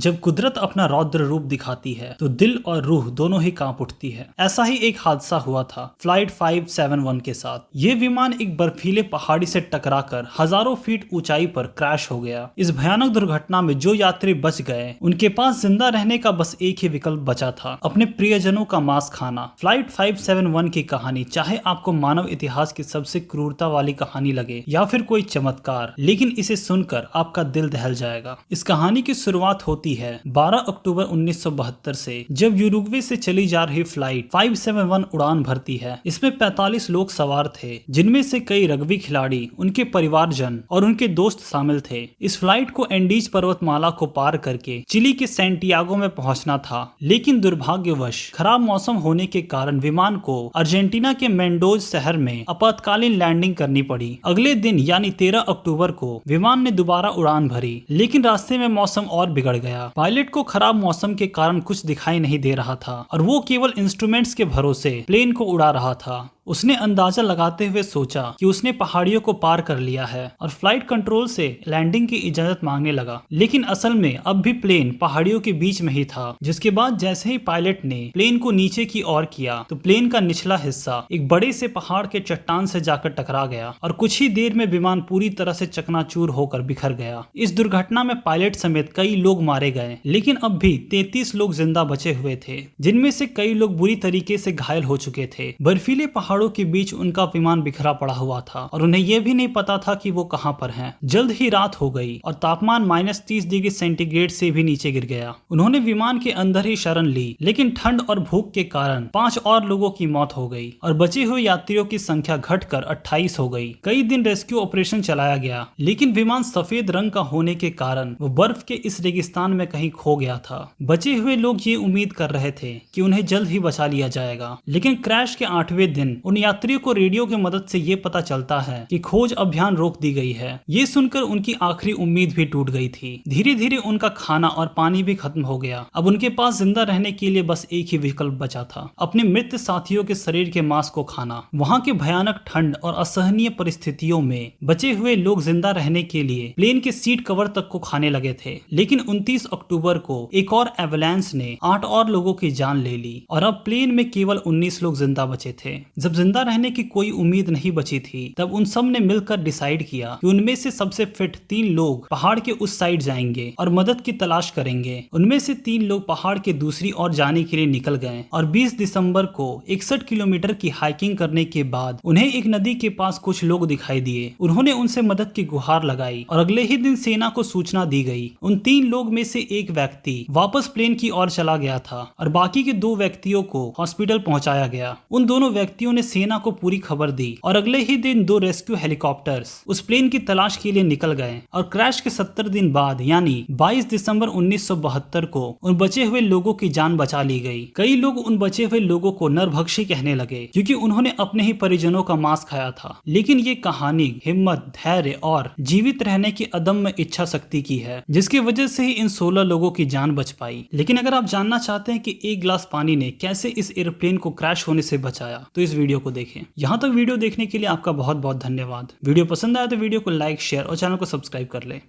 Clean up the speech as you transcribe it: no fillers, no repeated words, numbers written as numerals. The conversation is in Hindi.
जब कुदरत अपना रौद्र रूप दिखाती है तो दिल और रूह दोनों ही कांप उठती है। ऐसा ही एक हादसा हुआ था फ्लाइट 571 के साथ। ये विमान एक बर्फीले पहाड़ी से टकराकर हजारों फीट ऊंचाई पर क्रैश हो गया। इस भयानक दुर्घटना में जो यात्री बच गए उनके पास जिंदा रहने का बस एक ही विकल्प बचा था, अपने प्रियजनों का मांस खाना। फ्लाइट 571 की कहानी चाहे आपको मानव इतिहास की सबसे क्रूरता वाली कहानी लगे या फिर कोई चमत्कार, लेकिन इसे सुनकर आपका दिल दहल जाएगा। इस कहानी की शुरुआत होती है 12 अक्टूबर 1972 से, जब यूरुग्वे से चली जा रही फ्लाइट 571 उड़ान भरती है। इसमें 45 लोग सवार थे, जिनमें से कई रग्बी खिलाड़ी, उनके परिवारजन और उनके दोस्त शामिल थे। इस फ्लाइट को एंडीज पर्वतमाला को पार करके चिली के सैंटियागो में पहुंचना था, लेकिन दुर्भाग्यवश खराब मौसम होने के कारण विमान को अर्जेंटीना के मेंडोज शहर में आपातकालीन लैंडिंग करनी पड़ी। अगले दिन यानी 13 अक्टूबर को विमान ने दोबारा उड़ान भरी, लेकिन रास्ते में मौसम और बिगड़ गया। पायलट को खराब मौसम के कारण कुछ दिखाई नहीं दे रहा था और वो केवल इंस्ट्रूमेंट्स के भरोसे प्लेन को उड़ा रहा था। उसने अंदाजा लगाते हुए सोचा कि उसने पहाड़ियों को पार कर लिया है और फ्लाइट कंट्रोल से लैंडिंग की इजाजत मांगने लगा, लेकिन असल में अब भी प्लेन पहाड़ियों के बीच में ही था। जिसके बाद जैसे ही पायलट ने प्लेन को नीचे की ओर किया तो प्लेन का निचला हिस्सा एक बड़े से पहाड़ के चट्टान से जाकर टकरा गया और कुछ ही देर में विमान पूरी तरह से चकनाचूर होकर बिखर गया। इस दुर्घटना में पायलट समेत कई लोग मारे गए, लेकिन अब भी 33 लोग जिंदा बचे हुए थे, जिनमें से कई लोग बुरी तरीके से घायल हो चुके थे। बर्फीले पहाड़ों के बीच उनका विमान बिखरा पड़ा हुआ था और उन्हें यह भी नहीं पता था कि वो कहां पर हैं। जल्द ही रात हो गई और तापमान -30 डिग्री सेंटीग्रेड से भी नीचे गिर गया। उन्होंने विमान के अंदर ही शरण ली, लेकिन ठंड और भूख के कारण 5 और लोगों की मौत हो गई और बचे हुए यात्रियों की संख्या घटकर 28 हो गई। कई दिन रेस्क्यू ऑपरेशन चलाया गया, लेकिन विमान सफेद रंग का होने के कारण वो बर्फ के इस रेगिस्तान में कहीं खो गया था। बचे हुए लोग ये उम्मीद कर रहे थे कि उन्हें जल्द ही बचा लिया जाएगा, लेकिन क्रैश के 8वें दिन उन यात्रियों को रेडियो की मदद से ये पता चलता है कि खोज अभियान रोक दी गई है। ये सुनकर उनकी आखिरी उम्मीद भी टूट गई थी। धीरे धीरे उनका खाना और पानी भी खत्म हो गया। अब उनके पास जिंदा रहने के लिए बस एक ही विकल्प बचा था, अपने मृत साथियों के शरीर के मांस को खाना। वहाँ के भयानक ठंड और असहनीय परिस्थितियों में बचे हुए लोग जिंदा रहने के लिए प्लेन के सीट कवर तक को खाने लगे थे। लेकिन 29 अक्टूबर को एक और एवलांस ने 8 और लोगों की जान ले ली और अब प्लेन में केवल 19 लोग जिंदा बचे थे। जब जिंदा रहने की कोई उम्मीद नहीं बची थी, तब उन सब ने मिलकर डिसाइड किया कि उनमें से सबसे फिट 3 लोग पहाड़ के उस साइड जाएंगे और मदद की तलाश करेंगे। उनमें से 3 लोग पहाड़ के दूसरी ओर जाने के लिए निकल गए और 20 दिसंबर को 61 किलोमीटर की हाइकिंग करने के बाद उन्हें एक नदी के पास कुछ लोग दिखाई दिए। उन्होंने उनसे मदद की गुहार लगाई और अगले ही दिन सेना को सूचना दी गई। उन 3 लोग में से एक व्यक्ति वापस प्लेन की ओर चला गया था और बाकी के 2 व्यक्तियों को हॉस्पिटल पहुंचाया गया। उन दोनों व्यक्तियों ने सेना को पूरी खबर दी और अगले ही दिन 2 रेस्क्यू हेलीकॉप्टर्स उस प्लेन की तलाश के लिए निकल गए और क्रैश के 70 दिन बाद यानी 22 दिसंबर 1972 को उन बचे हुए लोगों की जान बचा ली गई। कई लोग उन बचे हुए लोगों को नरभक्षी कहने लगे, क्योंकि उन्होंने अपने ही परिजनों का मांस खाया था। लेकिन ये कहानी हिम्मत, धैर्य और जीवित रहने की अदम्य इच्छा शक्ति की है, जिसकी वजह से ही इन 16 लोगों की जान बच पाई। लेकिन अगर आप जानना चाहते हैं कि एक गिलास पानी ने कैसे इस एयरप्लेन को क्रैश होने से बचाया, तो इस वीडियो को देखें। यहाँ तक वीडियो देखने के लिए आपका बहुत बहुत धन्यवाद। वीडियो पसंद आया तो वीडियो को लाइक, शेयर और चैनल को सब्सक्राइब कर ले।